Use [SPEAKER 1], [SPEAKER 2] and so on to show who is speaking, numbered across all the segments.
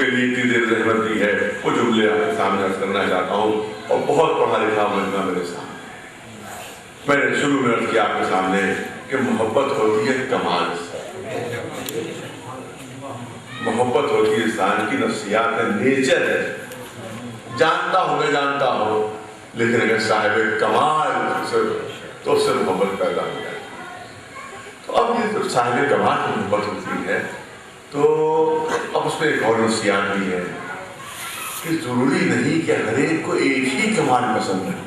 [SPEAKER 1] کے لیے اتنی دیر زحمت دی ہے، وہ جملے آپ کے سامنے عرض کرنا چاہتا ہوں، اور بہت پڑھا لکھا مجمع میرے سامنے۔ میں نے شروع میں عرض کیا آپ کے سامنے کہ محبت ہوتی ہے کمال سے، محبت ہوتی ہے انسان کی نفسیات ہے، نیچر ہے، جانتا ہوں میں جانتا ہوں، لیکن اگر صاحب کمال سے تو اس سے محبت پیدا ہو جائے۔ تو اب یہ جب صاحب کمال کی محبت ہوتی ہے تو اب اس میں ایک اور نفسیات بھی ہے کہ ضروری نہیں کہ ہر ایک کو ایک ہی کمال پسند ہے،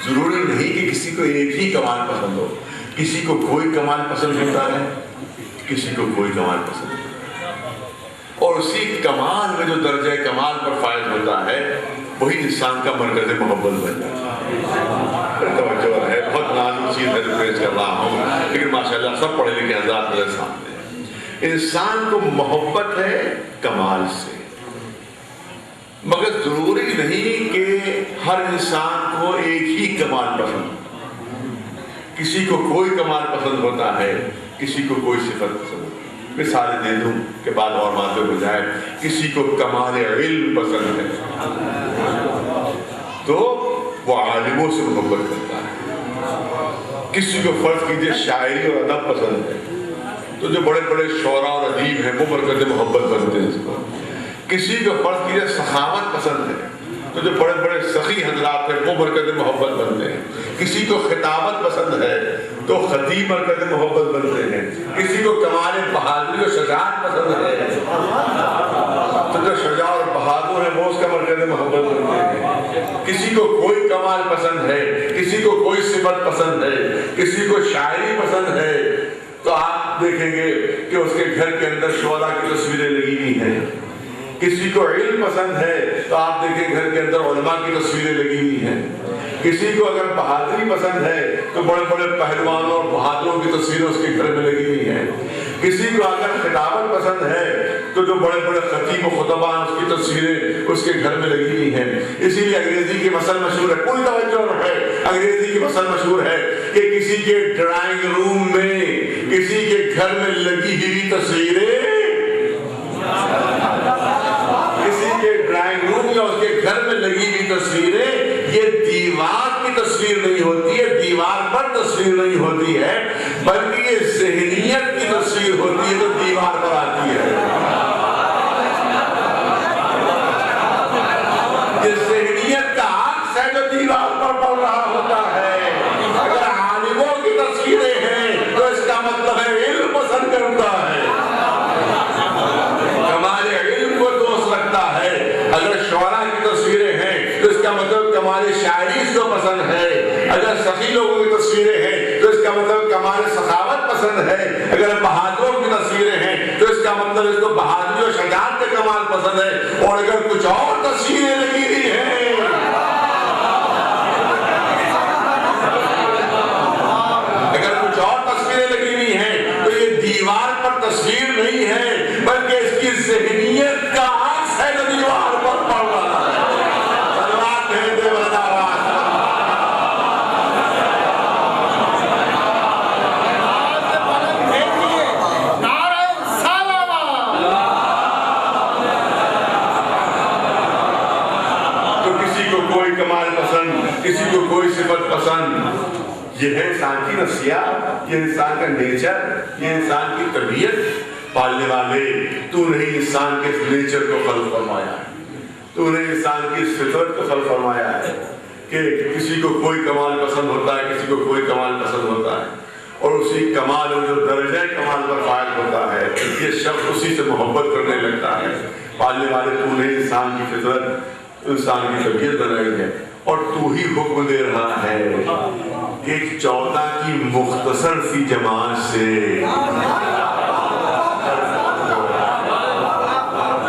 [SPEAKER 1] ضروری نہیں کہ کسی کو ایک ہی کمال پسند ہو، کسی کو کوئی کمال پسند ہوتا ہے، کسی کو کوئی کمال پسند ہوتا ہے، اور اسی کمال میں جو درجہ کمال پر فائز ہوتا ہے وہی انسان کا مرکز محبت بن جاتا ہے۔ توجہ ہے، بہت نازک چیز ہے جو پیش کر رہا ہوں، لیکن ماشاءاللہ سب پڑھے لکھے حضرات میرے سامنے ہیں۔ انسان کو محبت ہے کمال سے، مگر ضروری نہیں کہ ہر انسان کو ایک ہی کمال پسند ہو، کسی کو کوئی کمال پسند ہوتا ہے، کسی کو کوئی صفت پسند ہوتی ہے۔ مثال دے دوں کہ بعد اور باتیں ہو جائے، کسی کو کمال علم پسند ہے تو وہ عالموں سے محبت کرتا ہے، کسی کو فرض کیجئے شاعری اور ادب پسند ہے تو جو بڑے بڑے شعراء اور ادیب ہیں وہ مرکز محبت بنتے ہیں اس کو، کسی کو فرض کیجئے سخاوت پسند ہے تو جو بڑے بڑے سخی حضرات ہیں وہ مرکز محبت بنتے ہیں، کسی کو خطابت پسند ہے تو خطیب مرکز محبت بنتے ہیں، کسی کو کمال بہادری اور شجاعت پسند ہے تو جو شجاع اور بہادر ہے وہ اس کا مرکز محبت بنتے ہیں، کسی کو کوئی کمال پسند ہے، کسی کو کوئی صفت پسند ہے، کسی کو شاعری پسند ہے تو آپ دیکھیں گے کہ اس کے گھر کے اندر شعراء کی تصویریں لگی ہوئی ہیں، کسی کو علم پسند ہے تو آپ دیکھیں گھر کے اندر علماء کی تصویریں لگی ہوئی ہیں، کسی کو اگر بہادری پسند ہے تو بڑے بڑے پہلوانوں اور بہادروں کی تصویریں اس کے گھر میں لگی ہوئی ہیں، کسی کو اگر خطابت پسند ہے تو جو بڑے بڑے خطیب و خطباء ہیں اس کی تصویریں اس کے گھر میں لگی ہوئی ہیں۔ اسی لیے انگریزی کی مثل مشہور ہے، پوری توجہ ہے، انگریزی کی مثل مشہور ہے کہ کسی کے ڈرائنگ روم میں کسی کے گھر میں لگی ہوئی تصویریں، کسی کے ڈرائنگ روم یا اس کے گھر میں لگی ہوئی تصویریں یہ دیوار کی تصویر نہیں ہوتی ہے، دیوار پر تصویر نہیں ہوتی ہے، بلکہ یہ ذہنیت کی تصویر ہوتی ہے جو دیوار پر آتی ہے۔ یہ ذہنیت کا عکس ہے جو دیوار پر پڑ رہا ہوتا ہے۔ اگر عالموں کی تصویریں ہیں تو اس کا مطلب ہے علم پسند کرتا ہے، کمال علم کو دوست رکھتا ہے۔ اگر شعراء کی تصویریں ہیں تو اس کا مطلب کمال شاعری اس کو پسند ہے، اگر سخی لوگوں کی تصویریں ہیں تو اس کا مطلب کمال سخاوت پسند ہے، اگر بہادروں کی تصویریں ہیں تو اس کا مطلب اس کو بہادری اور شجاعت کا کمال پسند ہے، اور اگر کچھ اور تصویریں لگی ہوئی ہیں تو یہ دیوار پر تصویر نہیں ہے بلکہ اس کی ذہنیت کا عکس ہے جو دیوار پر پڑ رہا ہے۔ صلوات ہے دے بردارات۔ تو کسی کو کوئی کمال پسند، کسی کو کوئی صفت پسند، یہ ہے انسان کی نفسیات، یہ انسان کا نیچر، یہ انسان کی طبیعت۔ پالنے والے تو نے انسان کے نیچر کو خلق فرمایا ہے، تو نے انسان کی فطرت کو خلق فرمایا ہے کہ کسی کو کوئی کمال پسند ہوتا ہے، کسی کو کوئی کمال پسند ہوتا ہے، اور اسی کمال اور جو درجہ کمال پر فائز ہوتا ہے یہ شخص اسی سے محبت کرنے لگتا ہے۔ پالنے والے تو نے انسان کی فطرت، انسان کی طبیعت بنائی ہے، اور تو ہی حکم دے رہا ہے ایک 14 کی مختصر سی جماعت سے،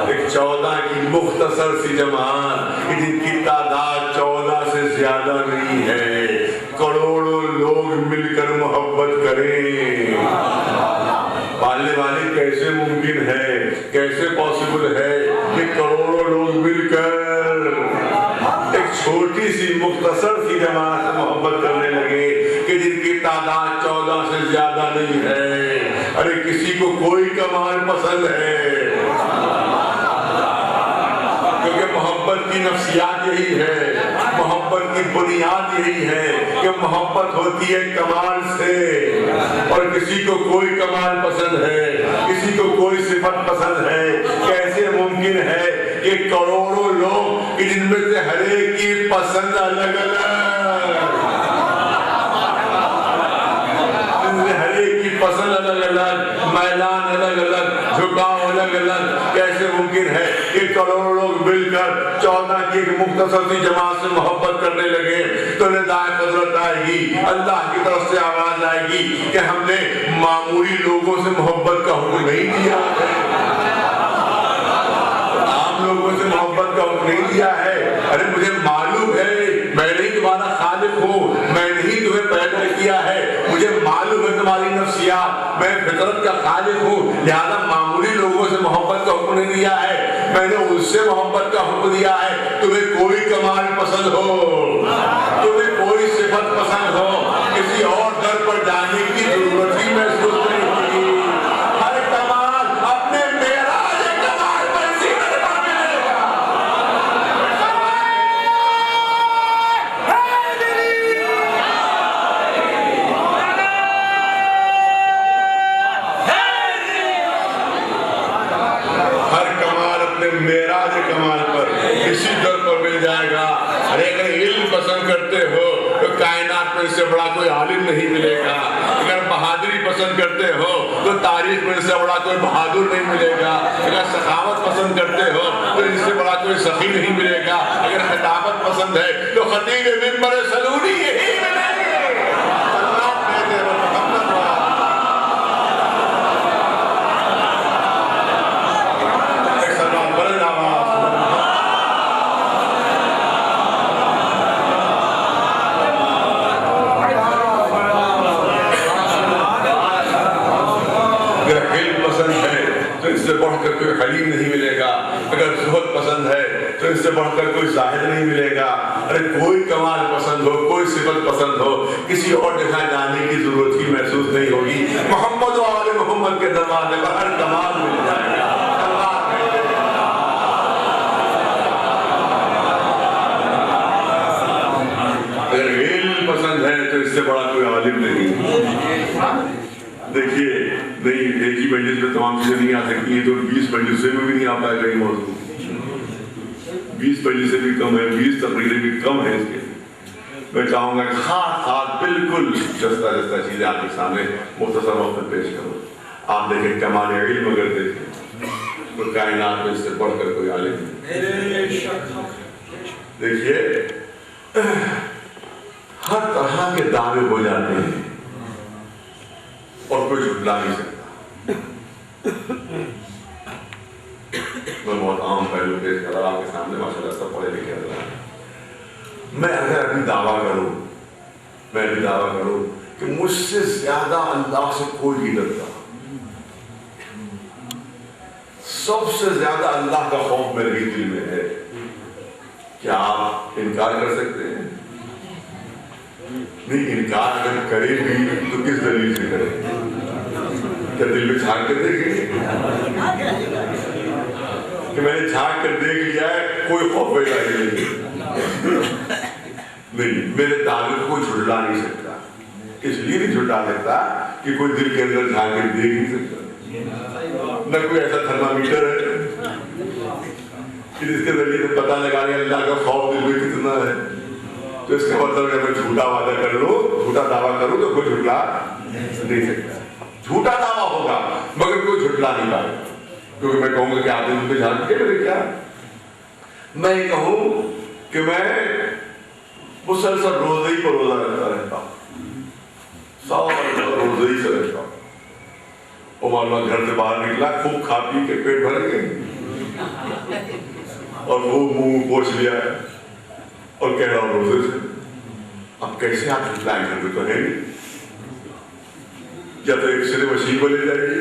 [SPEAKER 1] ایک 14 کی مختصر سی جماعت جن کی تعداد 14 سے زیادہ نہیں ہے، کروڑوں لوگ مل کر محبت کریں۔ پالنے والے کیسے ممکن ہے، کیسے پاسبل ہے کہ کروڑوں لوگ مل کر ایک چھوٹی سی مختصر سی جماعت سے محبت کرنے لگے کہ جن کی تعداد 14 سے زیادہ نہیں ہے؟ ارے کسی کو کوئی کمال پسند ہے، کیونکہ محبت کی نفسیات یہی ہے، محبت کی بنیاد یہی ہے کہ محبت ہوتی ہے کمال سے، اور کسی کو کوئی کمال پسند ہے، کسی کو کوئی صفت پسند ہے۔ کیسے ممکن ہے کہ کروڑوں لوگ جن میں سے ہر ایک کی پسند الگ الگ، ہر ایک کی پسند الگ الگ، میلان الگ الگ، جھکاؤ الگ الگ، کیسے ممکن ہے کہ کروڑوں لوگ مل کر 14 کی ایک مختصر سی جماعت سے محبت کرنے لگے؟ تو ندائے قدرت آئے گی، اللہ کی طرف سے آواز آئے گی کہ ہم نے معمولی لوگوں سے محبت کا حکم نہیں دیا ہے، عام لوگوں سے محبت کا حکم نہیں دیا ہے۔ ارے مجھے معلوم ہے میں نہیں تمہارا خالق ہوں، میں نہیں تمہیں پیدا کیا ہے، مجھے معلوم ہے تمہاری نفسیات، میں فطرت کا خالق ہوں، لہذا معمولی لوگوں سے محبت کا حکم نہیں دیا ہے، میں نے ان سے محبت کا حکم دیا ہے۔ تمہیں کوئی کمال پسند ہو، تمہیں کوئی صفت پسند ہو، کسی اور در پر جانے کی ضرورت ہی محسوس نہیں ہوگی۔ ہر کمال اپنے معراج کمال پر سیدھے پر ملے گا۔ ہر کمال اپنے معراج کمال پر کسی در پر مل جائے گا۔ اگر علم پسند کرتے ہو تو کائنات میں اس سے بڑا کوئی عالم نہیں ملے گا، اگر بہادری پسند کرتے ہو تو تاریخ میں اس سے بڑا کوئی بہادر نہیں ملے گا، اگر سخاوت پسند کرتے ہو تو اس سے بڑا کوئی سخی نہیں ملے گا، اگر خطابت پسند ہے تو خطیب منبر سلونی یہی ملے گی۔ اس سے بڑھ کر کوئی حلیم نہیں ملے گا، اگر زہد پسند ہے تو اس سے بڑھ کر کوئی زاہد نہیں ملے گا۔ ارے کوئی کمال پسند ہو، کوئی صفت پسند ہو، کسی اور جگہ جانے کی ضرورت ہی محسوس نہیں ہوگی۔ محمد و آل محمد کے دروازے پر ہر کمال مل جائے گا۔ اگر علم پسند ہے تو اس سے بڑا کوئی عالم نہیں۔ دیکھیے نہیں، ایک ہی مجلس میں تمام چیزیں نہیں آ سکتی ہیں، تو 20 مجلسیں میں بھی نہیں آ پائے گا یہ موضوع۔ 20 مجلسیں بھی کم ہے، 20 تقریریں بھی کم ہیں اس کے۔ میں چاہوں گا کہ خاص بالکل جستا چیزیں آپ کے سامنے مختصر وقت میں پیش کروں۔ آپ دیکھیں کمال علم اگر دیکھیں تو کائنات میں اس سے بڑھ کر کوئی عالم نہیں۔ دیکھیے ہر طرح کے دعوے ہو جاتے ہیں اور کوئی جھٹلا نہیں سکتا۔ میں بہت عام پہلو پیش کر رہا آپ کے سامنے، ماشاءاللہ سب پڑھے لکھے رہا۔ میں اگر ابھی دعویٰ کروں کہ مجھ سے زیادہ اللہ سے کوئی نہیں ڈرتا، سب سے زیادہ اللہ کا خوف میرے دل میں ہے، کیا آپ انکار کر سکتے ہیں؟ نہیں، انکار اگر کرے بھی تو کس دلیل سے کرے؟ کیا دل میں جھانک کر دیکھیں کہ میں نے جھانک کر دیکھ لیا ہے، کوئی خوف پیدا نہیں؟ نہیں، میرے دعوے کو جھٹلا نہیں سکتا۔ اس لیے نہیں جھٹلا سکتا کہ کوئی دل کے اندر جھانک کر دیکھ نہیں سکتا، نہ کوئی ایسا تھرمامیٹر ہے کہ جس کے ذریعے سے پتہ لگا لیا اللہ کا خوف دل میں کتنا ہے۔ تو اس کا مطلب ہے میں جھوٹا وعدہ کر لوں، جھوٹا دعویٰ کروں تو کوئی جھٹلا نہیں سکتا۔ جھوٹا دعویٰ ہوگا مگر کوئی جھٹلا نہیں پائے، کیونکہ میں کہوں گا کہ آپ نے مجھے جان کے میرے کیا، میں یہ کہوں کہ میں مسلسل روزہ ہی پر روزہ رہتا ہوں، سارا روزہ ہی سے رہتا ہوں، اور معلومہ گھر سے باہر نکلا، خوب کھا پی کے پیٹ بھر گئے اور وہ منہ پوچھ لیا ہے اور کہہ رہا ہوں روزے سے۔ اب کیسے آپ جھٹلائیں؟ گھر میں تو ہے نہیں، یا تو ایک سرے مشین کو لے جائیے،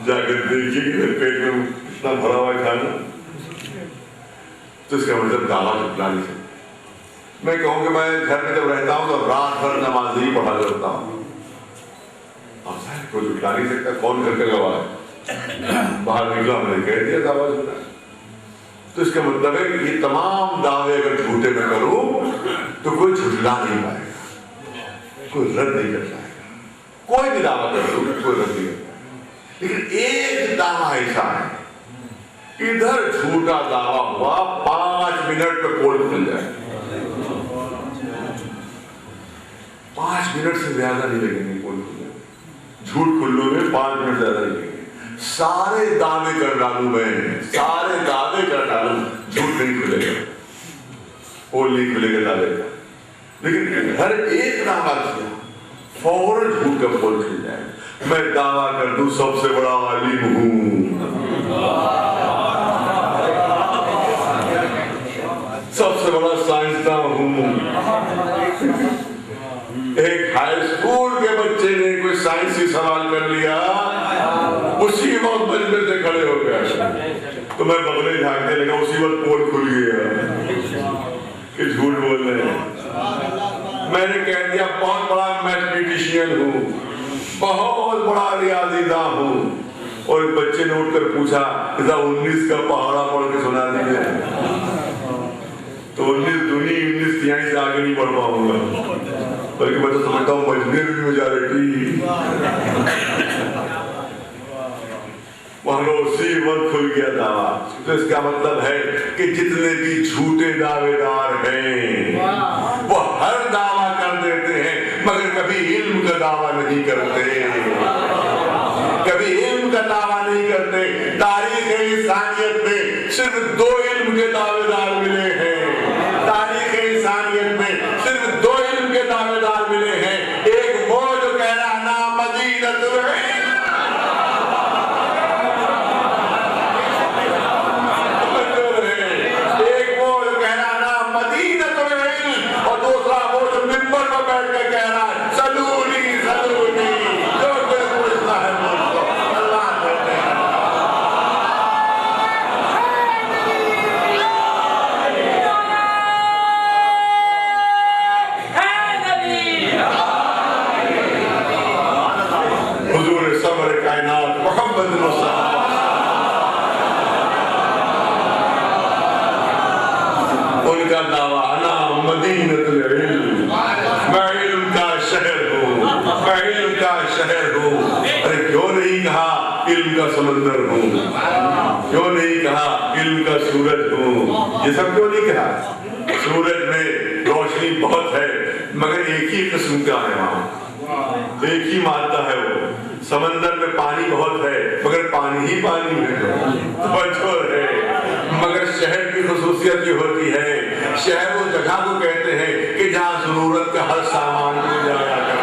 [SPEAKER 1] جا کر دیکھیے کہ میرے پیٹ میں اتنا بھرا ہوا ہے کھانا، تو اس کا مطلب دعویٰ جھٹلا نہیں سکتا۔ میں کہوں کہ میں گھر میں جب رہتا ہوں تو رات بھر نماز ہی پڑھا کرتا ہوں، اب ظاہر کوئی جھٹلا نہیں سکتا، کون گھر کا گواہ ہے؟ باہر نکلا میں نے کہہ دیا دعویٰ جھوٹا۔ تو اس کا مطلب ہے کہ یہ تمام دعوے اگر جھوٹے میں کروں تو کوئی جھٹلا نہیں پائے گا، کوئی رد نہیں کر پائے گا، کوئی بھی دعویٰ کر دوں کوئی رد نہیں کر پائے گا۔ لیکن ایک دعویٰ ایسا ہے، ادھر جھوٹا دعویٰ ہوا 5 منٹ پہ پول کھل جائے، 5 منٹ سے زیادہ نہیں لگیں گے پول کھلنے میں، جھوٹ کھلنے میں 5 منٹ زیادہ نہیں لگیں گے۔ سارے دعوے کر ڈالوں میں، سارے دعوے کر ڈالوں، جھوٹ نہیں کھلے گا، پول نہیں کھلے گا دعوے کا۔ لیکن ہر ایک دعویٰ کیا فوراً جھوٹ کا پول کھل جائے۔ میں دعویٰ کر دوں سب سے بڑا عالم ہوں، سب سے بڑا سائنسداں ہوں۔ ایک ہائی اسکول کے بچے نے کوئی سائنسی سوال کر لیا، اسی وقت مجمع سے کھڑے ہو گیا تو میں بغلے جھانکنے لگا، اسی وقت پول کھل گیا کہ جھوٹ بول رہے ہیں۔ میں نے کہہ دیا بہت بڑا میتھمیٹیشین ہوں، بہت بڑا ریاضی داں ہوں، اور ایک بچے نے اٹھ کر پوچھا 19 کا پہاڑا پڑھ کے سنا دیجیے، تو 19 دونی 19 تیائی سے آگے نہیں پڑھ پاؤں گا، بلکہ میں تو سمجھتا ہوں مجمع میجارٹی۔ وہاں اسی وقت کھل گیا دعویٰ۔ تو اس کا مطلب ہے کہ جتنے بھی جھوٹے دعوے دار ہیں وہ ہر دعویٰ کر دیتے ہیں، مگر کبھی علم کا دعویٰ نہیں کرتے، کبھی علم کا دعویٰ نہیں کرتے۔ تاریخ انسانیت میں صرف 2 علم کے دعوے دار ملے ہیں، تاریخ انسانیت میں صرف 2 علم کے دعوے دار ملے ہیں۔ ایک وہ جو کہہ رہا نا مدینۃ العلم، علم کا سمندر ہوں، کیوں نہیں کہا علم کا سورج ہوں؟ یہ سب کیوں نہیں کہا؟ سورج میں روشنی بہت ہے مگر ایک ہی قسم کا ہے، وہاں ایک ہی مادہ ہے وہ۔ سمندر میں پانی بہت ہے مگر پانی ہی پانی ہے، بچور ہے۔ مگر شہر کی خصوصیت یہ ہوتی ہے، شہر وہ جگہ کو کہتے ہیں کہ جہاں ضرورت کا ہر سامان مل جایا کرتا ہے،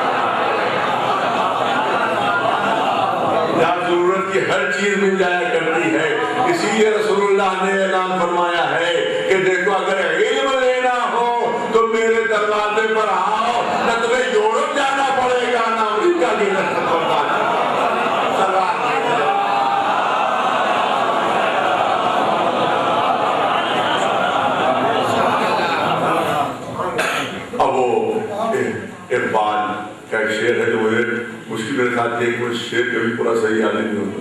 [SPEAKER 1] جہاں ضرورت کی ہر چیز مل جایا کرتی ہے۔ اسی لیے رسول اللہ نے اعلان فرمایا ہے کہ دیکھو اگر علم لینا ہو تو میرے دروازے پر آؤ، نہ تمہیں یورپ جانا پڑے گا نہ امریکہ کی طرف پڑنا۔ اب وہ اقبال کا ایک شعر ہے جو مجھے مشکل میرے ساتھ ایک وہ شعر کبھی پورا صحیح یاد نہیں ہوتا۔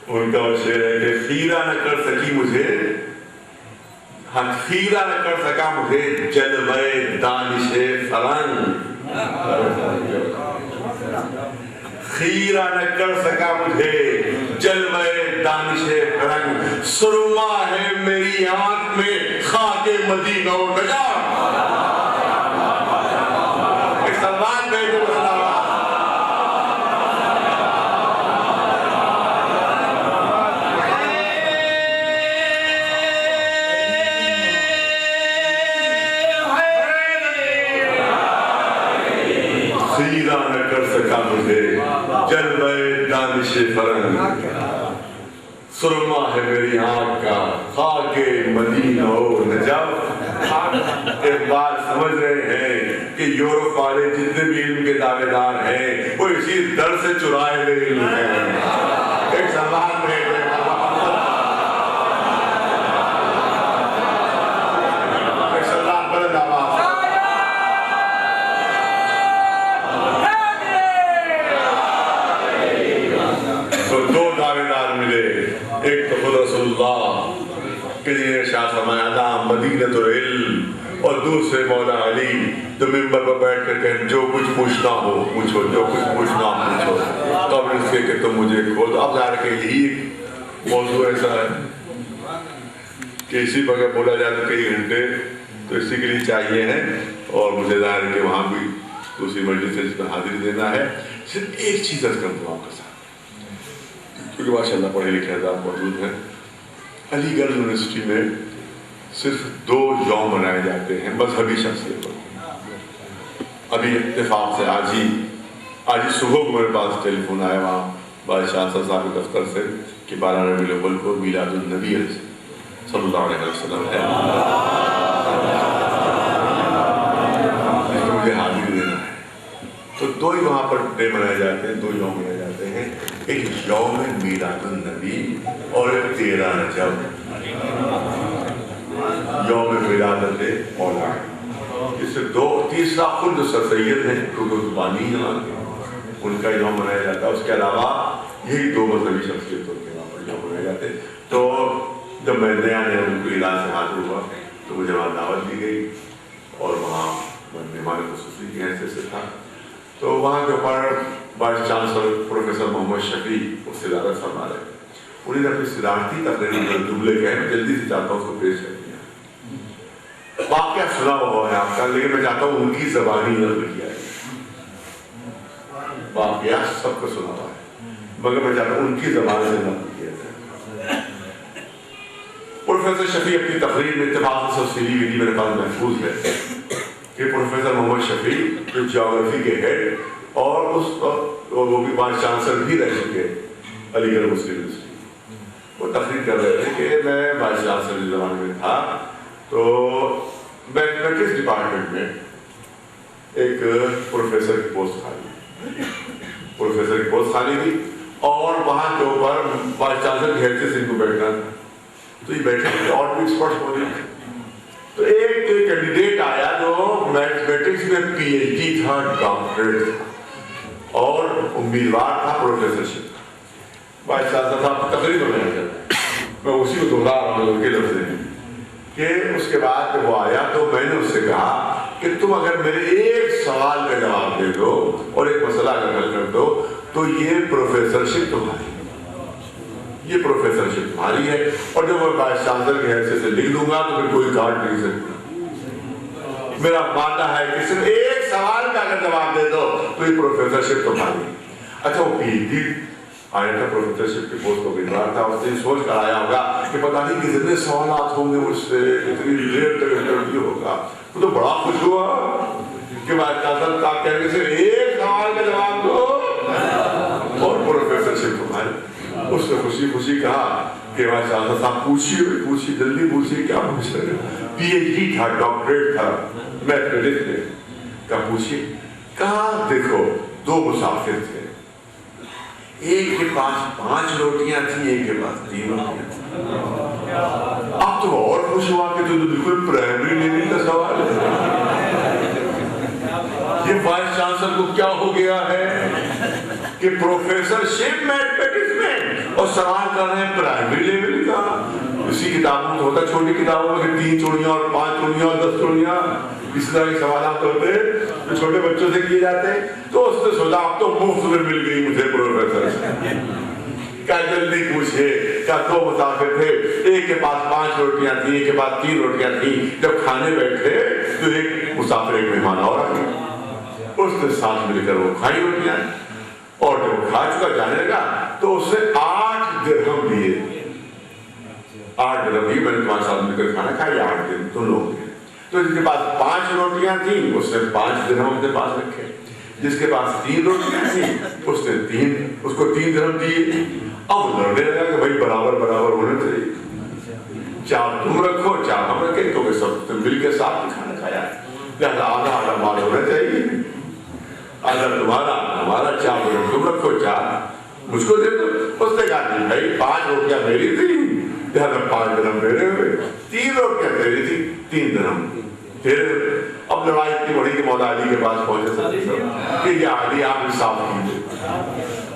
[SPEAKER 1] ان کا وہ شعر ہے کہ خیرہ نہ کر سکی مجھے، ہاں خیرہ نہ کر سکا مجھے جلوہ دانش فرنگ، خیرہ نہ کر سکا مجھے جلوہ دانش فرنگ، سرما ہے میری آنکھ میں خاک مدینہ و نجات۔ ایک سلمان بھائی جو خیرہ نہ کر سکا مجھے جلوہ دانش فرنگ، سرما ہے میری آنکھ کا خاک مدینہ و نجف۔ ایک بات سمجھ رہے ہیں کہ یورپ والے جتنے بھی علم کے دعوے دار ہیں وہ اسی در سے چرائے ہوئے علم ہیں۔ ایک سلمان ہے مدینۃ العلم، اور دوسرے مولا علی جو ممبر پر بیٹھ کر کہیں جو کچھ پوچھنا ہو پوچھو، جو کچھ پوچھنا ہو پوچھو، قبل اس کے کہ تم مجھے کھول دو۔ اب ظاہر کہ یہی موضوع ایسا ہے کہ اسی پر اگر بولا جائے تو کئی گھنٹے تو اسی کے لیے چاہیے ہیں، اور مجھے ظاہر ہے کہ وہاں بھی دوسری مجلس سے اس میں حاضری دینا ہے۔ صرف ایک چیز عرض کر دوں آپ کے ساتھ، کیونکہ ماشاء اللہ پڑھے لکھے حضرات موجود ہیں۔ علی گڑھ یونیورسٹی میں صرف 2 یوم منائے جاتے ہیں مذہبی شخصیت پر۔ ابھی اتفاق سے آج ہی صبح کو میرے پاس ٹیلیفون آیا وہاں بادشاہ صاحب کے دفتر سے کہ 12 ربیع الاول کو میلاد النبی صلی اللہ علیہ وسلم ہے، مجھے حاضری دینا ہے۔ تو 2 ہی وہاں پر ڈے منائے جاتے ہیں، 2 یوم منائے جاتے ہیں، ایک یوم میلاد النبی اور ایک 13 رجب یوم ولادت مولا۔ اس سے 2 تیسرا خود سر سید ہیں بانی ہیں، ان کا یوم منایا جاتا ہے۔ اس کے علاوہ یہی 2 مذہبی شخصیتوں کے وہاں پر یوم منائے جاتے ہیں۔ تو جب میں نیا ان کو ایران سے حاضر ہوا تو مجھے وہاں دعوت دی گئی، اور وہاں میں مہمان خصوصی کی حیثیت سے تھا۔ تو وہاں کے اوپر وائس چانسلر پروفیسر محمد شفیع وہ صدارت فرما رہے، انہیں نے اپنی صدارتی تقریر میں جملے کہے، میں جلدی سے چاہتا ہوں اس کو پیش کر دیا۔ واقعہ سنا ہوا ہے آپ کا، لیکن میں چاہتا ہوں ان کی زبانی نقل کیا ہے۔ واقعہ سب کو سنا ہوا ہے، مگر میں چاہتا ہوں ان کی زبان سے نقل کیا جائے۔ پروفیسر شفیع اپنی تقریر میں اتفاق سے تفصیلی ویڈی میرے پاس محفوظ ہے کہ پروفیسر محمد شفیع جو جیوگرافی کے ہیڈ اور اس وقت وہ بھی وائس چانسلر بھی رہ چکے علی گڑھ مسلم یونیورسٹی، وہ تقریر کر رہے تھے کہ میں وائس چانسلر کے زمانے میں تھا تو میں کس ڈپارٹمنٹ میں ایک پروفیسر کی پوسٹ خالی تھی، اور وہاں کے اوپر وائس چانسلر کی حیثیت سے ان کو بیٹھنا تھا۔ تو یہ بیٹھے تھے اور بھی ایکسپرٹس موجود تھے، تو ایک کینڈیڈیٹ آیا جو میتھمیٹکس میں PhD تھا، ڈاکٹریٹ تھا، اور امیدوار تھا پروفیسرشپ۔ وائس چانسلر صاحب تقریر میں اسی کو دوہرا رہا ہوں ان کے لفظ میں کہ اس کے بعد جب وہ آیا تو میں نے اس سے کہا کہ تم اگر میرے ایک سوال کا جواب دے دو اور ایک مسئلہ اگر حل کر دو تو یہ پروفیسرشپ تمہاری ہے، اور جب میں وائس چانسلر کی حیثیت سے لکھ دوں گا تو پھر کوئی کاٹ نہیں سکتا۔ میرا ماننا ہے کہ صرف ایک سوال کا اگر جواب دے دو تو یہ پروفیسرشپ تمہاری ہے۔ اچھا وہ PhD آیا تھا، پروفیسرشپ کی پوسٹ کو امیدوار تھا، اس نے سوچ کر آیا ہوگا کہ پتہ نہیں کتنے سوالات ہوں گے مجھ سے، اتنی دیر تک انٹرویو ہوگا۔ وہ تو بڑا خوش ہوا کہ وائس چانسلر صاحب کہہ رہے صرف ایک سوال کا جواب دو اور پروفیسرشپ تمہاری۔ اس نے خوشی کہا کہ وائس چانسلر صاحب پوچھیے جلدی پوچھیے، کیا پوچھ رہے ہیں؟ PhD تھا، ڈاکٹریٹ تھا میتھمیٹکس میں، کیا پوچھیے؟ کہا دیکھو 2 مسافر تھے، ایک کے پاس 5 روٹیاں تھیں، ایک کے پاس 3 روٹیاں تھیں۔ اب تو اور خوش ہوا کہ تو بالکل پرائمری لیول کا سوال ہے۔ یہ وائس چانسلر کو کیا ہو گیا ہے کہ پروفیسرشپ میتھمیٹکس میں اور سوال کر رہے ہیں پرائمری لیول کا۔ اسی کتابوں میں ہوتا، چھوٹی کتابوں میں 3 چوڑیاں اور 5 چوڑیاں اور 10 چوڑیاں، اس طرح کے سوالات ہوتے ہیں جو چھوٹے بچوں سے کیے جاتے ہیں۔ تو اس نے سوچا اب تو مفت میں مل گئی مجھے پروفیسر، کیا جلدی پوچھے۔ کیا 2 مسافر تھے، ایک کے پاس 5 روٹیاں تھیں، ایک کے پاس 3 روٹیاں تھیں۔ جب کھانے بیٹھے تو ایک مسافر ایک مہمان اور آ گیا، اس نے ساتھ مل کر وہ کھائی روٹیاں، اور جب کھا چکا جانے لگا تو اس نے 8 درہم دیے۔ 8 درہم دیے، میں نے تمہارے ساتھ مل کر کھانا کھایا 8 درہم تم لوگ دیے۔ تو جس کے پاس 5 روٹیاں تھیں اس نے 5 درہم اپنے پاس رکھے، جس کے پاس 3 روٹیاں تھیں اس نے 3 درہم دیے۔ اب لڑنے لگا کہ بھائی برابر ہونا چاہیے، چار تم رکھو چار ہم رکھیں، کیونکہ سب مل کے ساتھ کھانا کھایا ہے، لہذا آدھا مال ہونا چاہیے، آدھا تمہارا ہمارا، 4 درہم تم رکھو 4 مجھ کو دے دو۔ اس نے کہا نہیں بھائی 5 روٹیاں میری تھی، لہذا 5 درہم میرے ہوئے، 3 روٹیاں میری تھی، 3 درہم پھر۔ اب لڑائی اتنی بڑی کہ مولا علی کے پاس پہنچے کہ یا علی آپ انصاف کیجیے،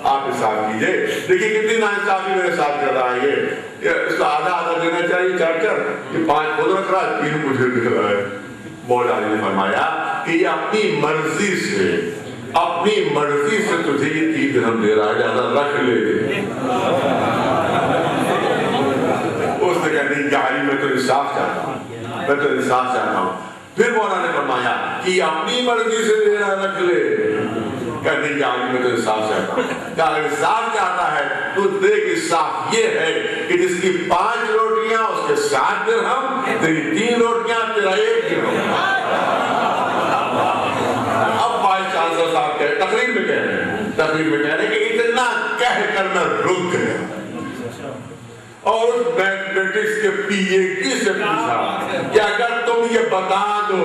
[SPEAKER 1] آپ حساب کیجئے. دیکھیے کتنی ناانصافی میرے ساتھ کر رہا ہے یہ. اس کو آدھا آدھا دینا چاہیے 4 یہ 5 خود رکھ رہا ہے 3 مجھے دکھ رہا ہے. مولا علی نے فرمایا کہ یہ اپنی مرضی سے تجھے یہ 3 درہم دے رہا ہے, لہذا رکھ لے. اس نے کہا نہیں یا علی میں تو انصاف چاہتا ہوں. پھر مولا نے فرمایا کہ اپنی مرضی سے دے رہا رکھ لے. کہنے کی آگے میں تو انصاف چاہتا ہوں. کہ اگر انصاف چاہتا ہے تو دیکھ انصاف یہ ہے کہ جس کی 5 روٹیاں اس کے 7 درہم, تیری 3 روٹیاں تیرا 1 درہم. اب وائس چانسلر صاحب تقریر میں کہہ رہے ہیں کہ اتنا کہہ کر میں رک گیا اور اس میتھمیٹکس کے پی ایچ ڈی سے پوچھا کہ اگر تم یہ بتا دو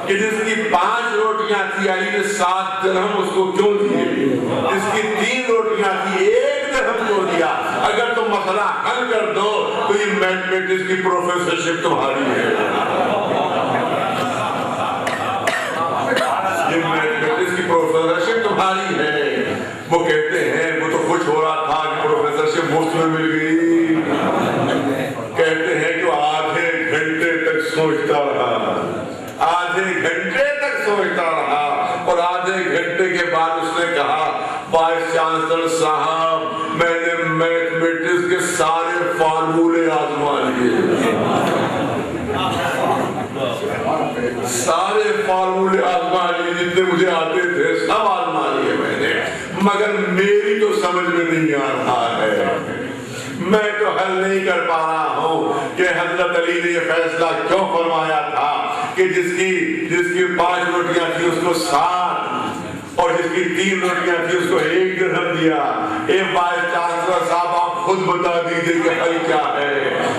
[SPEAKER 1] کہ جس کی 5 روٹیاں تھی علی نے 7 درہم اس کو کیوں دیے, جس کی 3 روٹیاں تھی 1 درہم کیوں دیا, اگر تم مسئلہ حل کر دو تو یہ میتھمیٹکس کی پروفیسرشپ تمہاری ہے. یہ میتھمیٹکس کی پروفیسرشپ تمہاری ہے. وہ کہتے ہیں وہ تو خوش ہو رہا تھا کہ پروفیسرشپ مفت میں مل گئی. کہتے ہیں کہ آدھے گھنٹے تک سوچتا رہا اور آدھے گھنٹے کے بعد اس نے کہا وائس چانسلر صاحب میں نے میتھمیٹکس کے سارے فارمولے آزما لیے, جتنے مجھے آتے تھے سب آزما لیے میں نے, مگر میری تو سمجھ میں نہیں آ رہا ہے. میں تو حل نہیں کر پا رہا ہوں کہ حضرت علی نے یہ فیصلہ کیوں فرمایا تھا کہ جس کی 5 روٹیاں تھی اس کو 7 اور جس کی 3 روٹیاں تھی اس کو 1 درہم دیا. وائس چانسلر صاحب آپ خود بتا دیجئے کہ حل کیا ہے.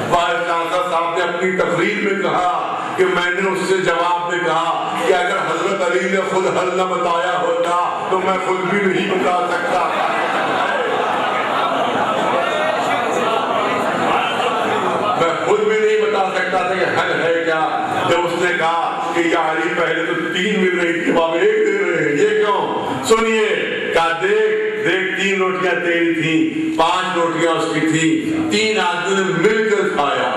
[SPEAKER 1] وائس چانسلر صاحب نے اپنی تقریر میں کہا کہ میں نے اس سے جواب میں کہا کہ اگر حضرت علی نے خود حل نہ بتایا ہوتا تو میں خود بھی نہیں بتا سکتا. میں خود بھی نہیں بتا سکتا تھا کہ حل ہے کیا. جب اس نے کہا کہ یا علی پہلے تو 3 مل رہی تھی اب 1 دے رہے ہیں, یہ کیوں؟ سنیے, کہا دیکھ 3 روٹیاں تیری تھیں, 5 روٹیاں اس کی تھیں, 3 آدمیوں نے مل کر کھایا,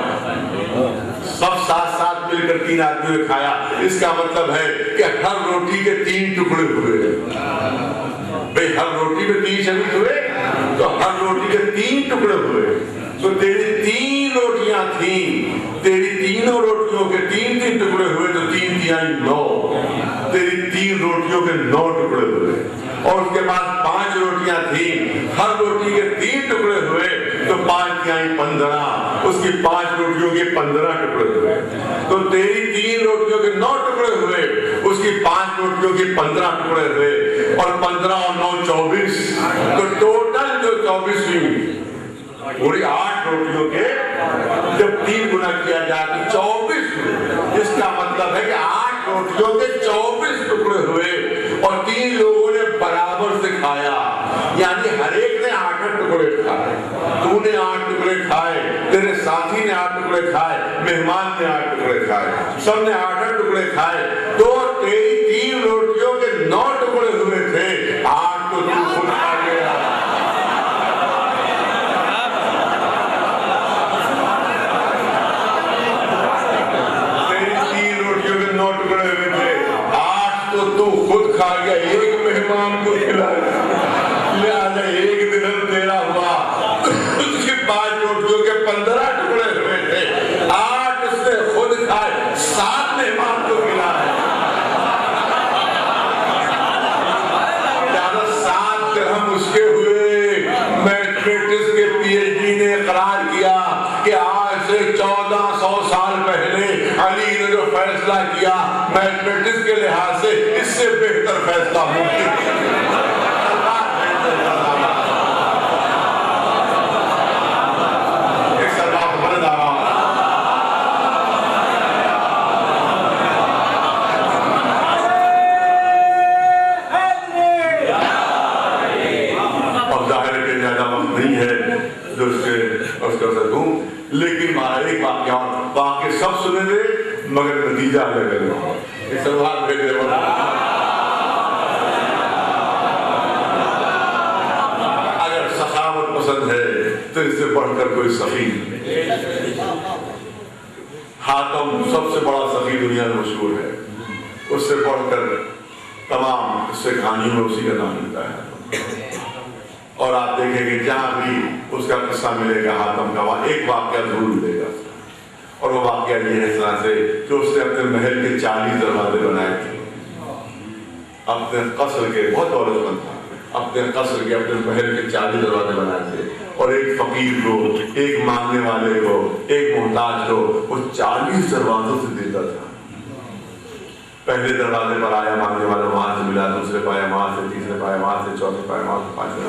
[SPEAKER 1] سب ساتھ مل کر 3 آدمیوں نے کھایا. اس کا مطلب ہے کہ ہر روٹی کے 3 ٹکڑے ہوئے. بھئی ہر روٹی میں 3 شریک ہوئے تو ہر روٹی کے 3 ٹکڑے ہوئے. تو تیری 3 روٹیاں تھیں, تیری 3 روٹیوں کے 3 ٹکڑے ہوئے تو 3 تیائی 9, تیری 3 روٹیوں کے 9 ٹکڑے ہوئے. اور اس کے بعد 5 روٹیاں تھیں, ہر روٹی کے 3 ٹکڑے ہوئے تو 5 تیائی 15, اس کی 5 روٹیوں کے 15 ٹکڑے ہوئے. تو تیری 3 روٹیوں کے 9 ٹکڑے ہوئے, اس کی 5 روٹیوں کے 15 ٹکڑے ہوئے, اور 15 اور 9 24, تو ٹوٹل جو 24 ہوئی پوری 8 روٹیوں کے جب 3 گنا کیا جائے تو 24 ہوئے. اس کا مطلب ہے کہ 8 روٹیوں کے 24 ٹکڑے ہوئے اور 3 لوگوں نے برابر سے کھایا, یعنی ہر ایک نے 8 ٹکڑے کھائے. تو نے 8 ٹکڑے کھائے, تیرے ساتھی نے 8 ٹکڑے کھائے, مہمان نے 8 ٹکڑے کھائے, سب نے 8 ٹکڑے کھائے. تو تیری 3 روٹیوں کے 9 ٹکڑے ہوئے تھے, 8 تو تو خود کھا گیا. تو خود کھا گیا, 1 مہمان کو کھلایا, لہذا 1 درہم تیرا ہوا. اس کی 5 روٹیوں کے 15 ٹکڑے ہوئے تھے, 8 اس نے خود کھائے, 7 مہمان کو کھلایا. لہذا 7 درہم اس کے ہوئے. میتھمیٹکس کے پی ایچ ڈی نے اقرار کیا کہ آج سے 1400 سال پہلے علی نے جو فیصلہ کیا میتھمیٹکس کے لحاظ سے اس سے بہتر فیصلہ ممکن لیکن ایک واقعہ سب سنے دے مگر نتیجہ الگ ہے. سلوات بھیجے سے بڑھ کر کوئی سخی نہیں. حاتم سب سے بڑا سخی دنیا میں مشہور ہے. اس سے بڑھ کر تمام اس سے کہانیوں میں اسی کا نام ملتا ہے. اور آپ دیکھیں کہ جہاں بھی اس کا قصہ ملے گا حاتم کا, وہاں ایک واقعہ ضرور ملے گا. اور وہ واقعہ یہ ہے اس طرح سے کہ اس نے اپنے محل کے 40 دروازے بنائے تھے. اپنے قصر کے, بہت دولت مند تھا, اپنے قصر کے اپنے محل کے 40 دروازے بنائے تھے. اور ایک فقیر کو, ایک مانگنے والے کو, ایک محتاج کو وہ 40 دروازوں سے دیتا تھا. پہلے دروازے پر آیا مانگنے والا, وہاں سے ملا, دوسرے پایا وہاں سے, تیسرے پایا وہاں سے, چوتھے پایا وہاں سے, پانچویں,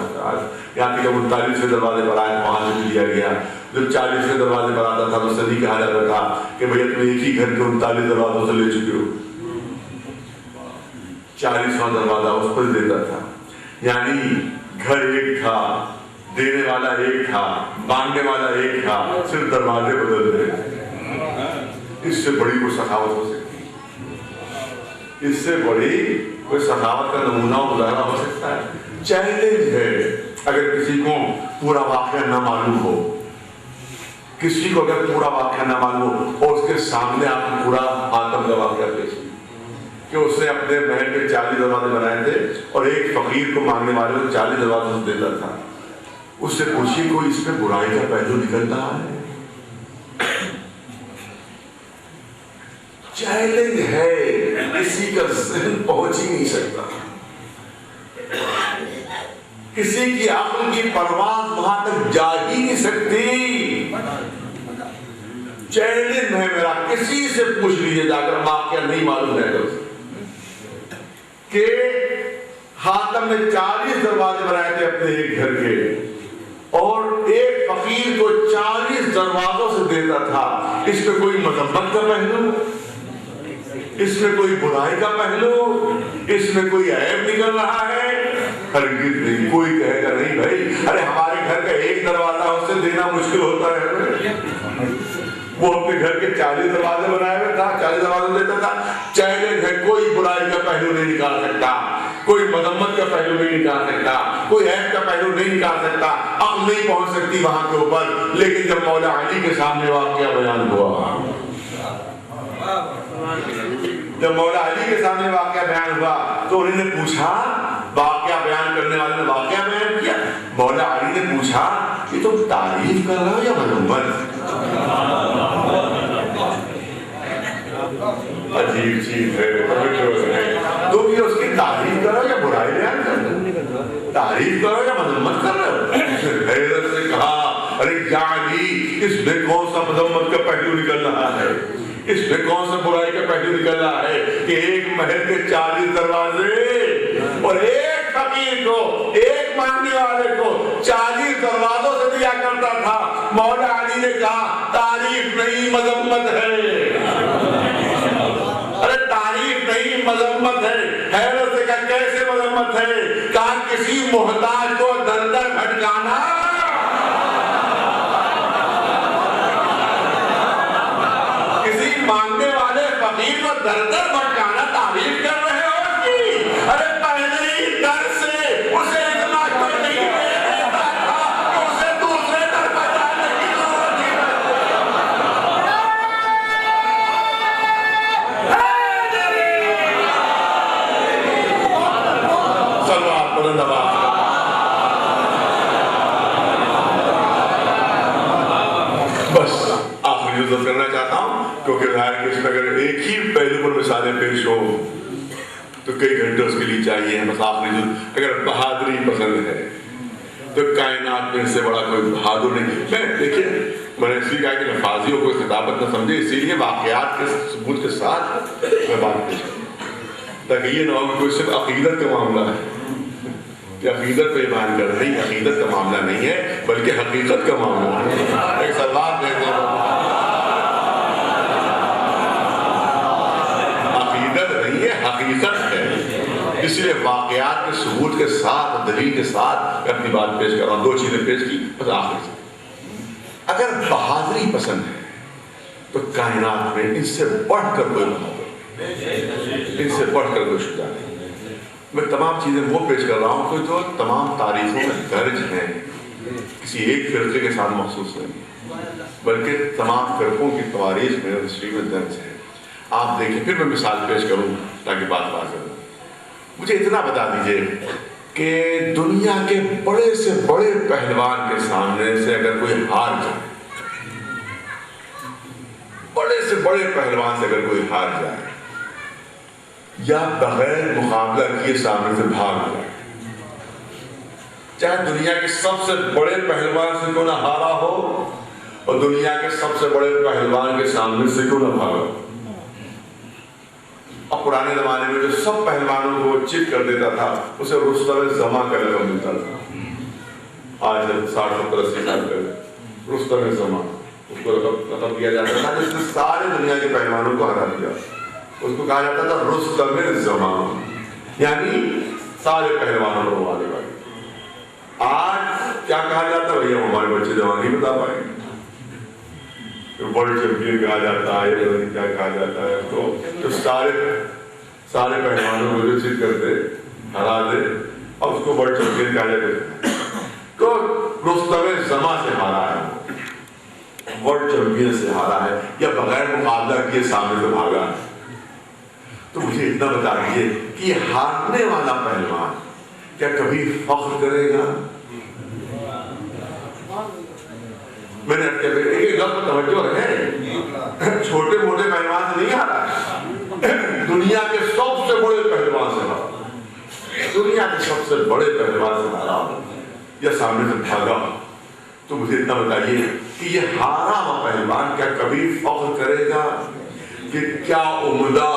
[SPEAKER 1] یہاں کہ جب 39ویں دروازے پر آیا وہاں سے بھی دیا گیا. جب 40ویں دروازے پر آتا تھا تو صدی کہا جاتا تھا کہ بھیا تم ایک ہی گھر کے 39 دروازوں سے لے چکے ہو. 40واں دروازہ اس پر دیتا تھا. یعنی گھر ایک تھا, دینے والا ایک تھا, مانگنے والا ایک تھا, صرف دروازے بدل رہے. اس سے بڑی کوئی سخاوت ہو سکتی, اس سے بڑی کوئی سخاوت کا نمونہ مظاہرہ ہو سکتا ہے؟ چیلنج ہے. اگر کسی کو پورا واقعہ نہ معلوم ہو, کسی کو اگر پورا واقعہ نہ معلوم ہو اور اس کے سامنے آپ کو پورا حاتم کا واقعہ پیش کہ اس نے اپنے محل کے 40 دروازے بنائے تھے اور ایک فقیر کو مانگنے والے کو 40 دروازے سے دیتا تھا. اس سے پوچھیے کوئی اس میں برائی کا پہلو نکل رہا ہے؟ چیلنج ہے, کسی کا ذہن پہنچ ہی نہیں سکتا, کسی کی عقل کی پرواز وہاں تک جا ہی نہیں سکتی. چیلنج ہے میرا, کسی سے پوچھ لیجیے جا کر, واقعہ نہیں معلوم ہے کہ حاتم نے 40 دروازے بنائے تھے اپنے ایک گھر کے, اور ایک فقیر کو 40 دروازوں سے دیتا تھا. اس میں کوئی مذمت کا پہلو, اس میں کوئی برائی کا پہلو, اس میں کوئی عیب نکل رہا ہے؟ ہرگز نہیں. کوئی کہے گا نہیں بھائی, ارے ہمارے گھر کا ایک دروازہ اس سے دینا مشکل ہوتا ہے. وہ اپنے گھر کے 40 دروازے بنائے ہوئے تھا, 40 دروازے دیتا تھا. چیلنج ہے, کوئی برائی کا پہلو نہیں نکال سکتا, کوئی مذمت کا پہلو نہیں نکال سکتا, کوئی عیب کا پہلو نہیں نکال سکتا. عقل نہیں پہنچ سکتی وہاں کے اوپر. لیکن جب مولا علی کے سامنے واقعہ بیان ہوا, جب مولا علی کے سامنے واقعہ بیان ہوا تو انہوں نے پوچھا, واقعہ بیان کرنے والے نے واقعہ بیان کیا, مولا علی نے پوچھا کہ تم تعریف کر رہے ہو یا مذمت؟ عجیب چیز ہے, تم یہ اس کی تعریف کرو یا برائی بیان کر رہے ہو؟ تعریف کرو یا مذمت کر رہے ہو؟ حیرت سے کہا, ارے یا علی, اس میں کون سا مذمت کا پہلو نکل رہا ہے, اس میں کون سا برائی کا پہلو نکل رہا ہے کہ ایک محل کے 40 دروازے اور ایک فقیر کو, ایک مانگنے والے کو 40 دروازوں سے دیا کرتا تھا. مولا علی نے کہا تعریف نہیں مذمت ہے. ارے تعریف نہیں مذمت ہے. حیرت سے کہا کیسے مذمت ہے؟ کہا کسی محتاج کو در در بھٹکانا, مانگنے والے فقیر کو در در بھٹکانا تعریف کر رہے ہو اس کی؟ ارے پہلے ہی در سے اسے اتنا کوئی نہیں دیتا تھا کہ اسے دوسرے در پر جانے کی ضرورت ہی نہیں. سلوات بلند آواز. بس آخری عزت کرنا چاہتا ہوں کیونکہ ظاہر کہ اس میں اگر ایک ہی پہلو پر مثالیں پیش ہوں تو کئی گھنٹے اس کے لیے چاہیے. بس آخری اگر بہادری پسند ہے تو کائنات میں اس سے بڑا کوئی بہادر نہیں. میں دیکھیے, میں نے اس لیے کہا کہ نفاذیوں کو خطابت نہ سمجھے, اسی لیے واقعات کے ثبوت کے ساتھ میں بات پیش کروں تاکہ یہ نہ ہو کہ کوئی صرف عقیدت کا معاملہ ہے کہ عقیدت پہ ایمان کر رہے ہیں. عقیدت کا معاملہ نہیں ہے بلکہ حقیقت کا معاملہ ہے. ایک سلوات دیتے ہیں, حقیقت ہے. اس لیے واقعات کے ثبوت کے ساتھ, دلیل کے ساتھ میں اپنی بات پیش کر رہا ہوں. 2 چیزیں پیش کی بس آخر سے. اگر بہادری پسند ہے تو کائنات میں ان سے بڑھ کر کوئی بہادر, ان سے بڑھ کر کوئی شجاع نہیں. میں تمام چیزیں وہ پیش کر رہا ہوں کہ جو تمام تاریخوں میں درج ہیں کسی ایک فرقے کے ساتھ مخصوص نہیں، بلکہ تمام فرقوں کی تواریخ میں ہسٹری میں درج ہے۔ آپ دیکھیں، پھر میں مثال پیش کروں تاکہ بات واضح ہو۔ مجھے اتنا بتا دیجئے کہ دنیا کے بڑے سے بڑے پہلوان کے سامنے سے اگر کوئی ہار جائے، بڑے سے بڑے پہلوان سے اگر کوئی ہار جائے یا بغیر مقابلہ کیے سامنے سے بھاگ جائے، چاہے دنیا کے سب سے بڑے پہلوان سے کیوں نہ ہارا ہو اور دنیا کے سب سے بڑے پہلوان کے سامنے سے کیوں نہ بھاگا، اور پرانے زمانے میں جو سب پہلوانوں کو چٹ کر دیتا تھا اسے رستم زماں کا لقب ملتا تھا۔ آج 60-70-80 سال پہلے رستم زماں اس کو لقب دیا جاتا تھا، جس نے سارے دنیا کے پہلوانوں کو ہرا دیا۔ اس کو کہا جاتا تھا رستم زماں، یعنی سارے پہلوانوں کو ہرانے والا۔ آج کیا کہا جاتا ہے؟ بھیا ہمارے بچے جوان نہیں بتا پائیں گے، ورلڈ چیمپئن کہا جاتا ہے، کیا کہا جاتا ہے اس کو، جو سارے پہلوانوں کو جو چیز کرتے ہرا دے اور اس کو ورلڈ چیمپئن کہا جاتا ہے۔ تو رستم زماں سے ہارا ہے، ورلڈ چیمپئن سے ہارا ہے، یا بغیر مقابلہ کیے سامنے سے بھاگا ہے۔ تو مجھے اتنا بتا دیجیے کہ یہ ہارنے والا پہلوان کیا کبھی فخر کرے گا؟ میں نے ایک لفظ توجہ ہے، چھوٹے موٹے پہلوان سے نہیں ہارا ہے، دنیا کے سب سے بڑے پہلوان سے ہارا، دنیا کے سب سے بڑے پہلوان سے ہارا یا سامنے سے بھاگا۔ تو مجھے اتنا بتائیے کہ یہ ہارا ہوا پہلوان کیا کبھی فخر کرے گا کہ کیا عمدہ